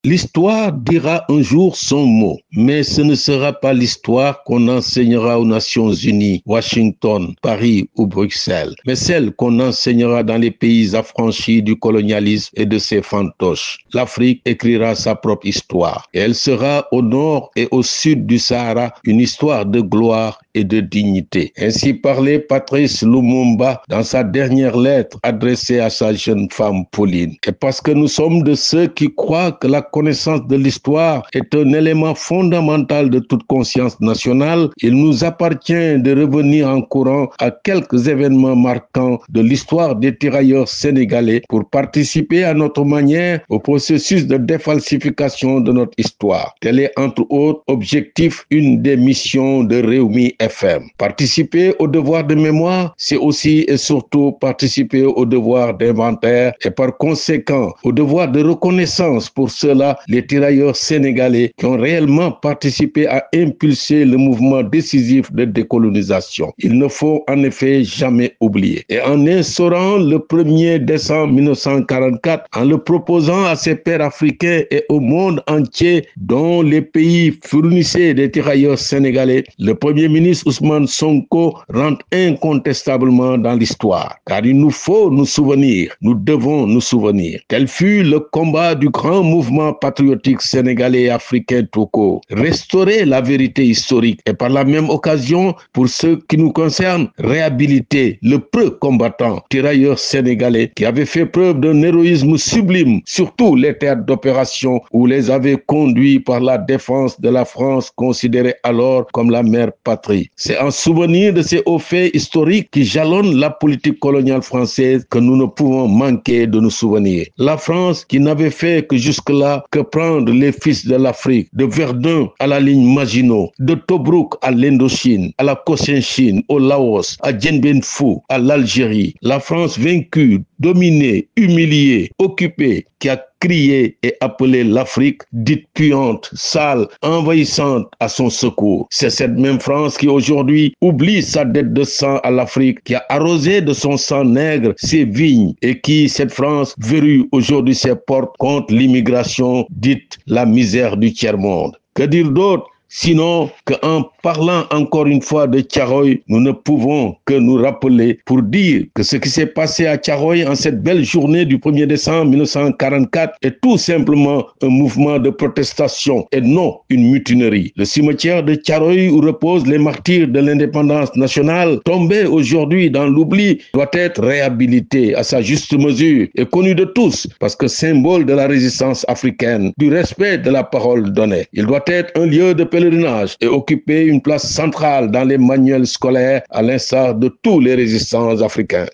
L'histoire dira un jour son mot, mais ce ne sera pas l'histoire qu'on enseignera aux Nations Unies, Washington, Paris ou Bruxelles, mais celle qu'on enseignera dans les pays affranchis du colonialisme et de ses fantoches. L'Afrique écrira sa propre histoire et elle sera au nord et au sud du Sahara une histoire de gloire et de dignité. Ainsi parlait Patrice Lumumba dans sa dernière lettre adressée à sa jeune femme Pauline. Et parce que nous sommes de ceux qui croient que la connaissance de l'histoire est un élément fondamental de toute conscience nationale, il nous appartient de revenir en courant à quelques événements marquants de l'histoire des tirailleurs sénégalais pour participer à notre manière au processus de défalsification de notre histoire. Tel est entre autres objectif une des missions de Rewmi FM. Participer au devoir de mémoire, c'est aussi et surtout participer au devoir d'inventaire et par conséquent au devoir de reconnaissance pour ceux-là, les tirailleurs sénégalais qui ont réellement participé à impulser le mouvement décisif de décolonisation. Il ne faut en effet jamais oublier. Et en instaurant le 1er décembre 1944, en le proposant à ses pairs africains et au monde entier dont les pays fournissaient des tirailleurs sénégalais, le Premier ministre Ousmane Sonko rentre incontestablement dans l'histoire. Car il nous faut nous souvenir, nous devons nous souvenir. Tel fut le combat du grand mouvement patriotique sénégalais et africain tout court. Restaurer la vérité historique et par la même occasion, pour ce qui nous concerne, réhabiliter le preux combattant tirailleur sénégalais qui avait fait preuve d'un héroïsme sublime, surtout les théâtres d'opération où les avait conduits par la défense de la France considérée alors comme la mère patrie. C'est en souvenir de ces hauts faits historiques qui jalonnent la politique coloniale française que nous ne pouvons manquer de nous souvenir. La France qui n'avait fait que jusque-là que prendre les fils de l'Afrique, de Verdun à la ligne Maginot, de Tobrouk à l'Indochine, à la Cochinchine, au Laos, à Dien Bien Phu, à l'Algérie. La France vaincue, dominée, humiliée, occupée, qui a crié et appelé l'Afrique dite puante, sale, envahissante à son secours. C'est cette même France qui aujourd'hui oublie sa dette de sang à l'Afrique, qui a arrosé de son sang nègre ses vignes et qui, cette France, verrouille aujourd'hui ses portes contre l'immigration dite la misère du tiers-monde. Que dire d'autre? Sinon qu'en parlant encore une fois de Thiaroye, nous ne pouvons que nous rappeler pour dire que ce qui s'est passé à Thiaroye en cette belle journée du 1er décembre 1944 est tout simplement un mouvement de protestation et non une mutinerie. Le cimetière de Thiaroye où reposent les martyrs de l'indépendance nationale, tombé aujourd'hui dans l'oubli, doit être réhabilité à sa juste mesure et connu de tous parce que symbole de la résistance africaine, du respect de la parole donnée. Il doit être un lieu de pèlerinage et occuper une place centrale dans les manuels scolaires à l'instar de tous les résistants africains.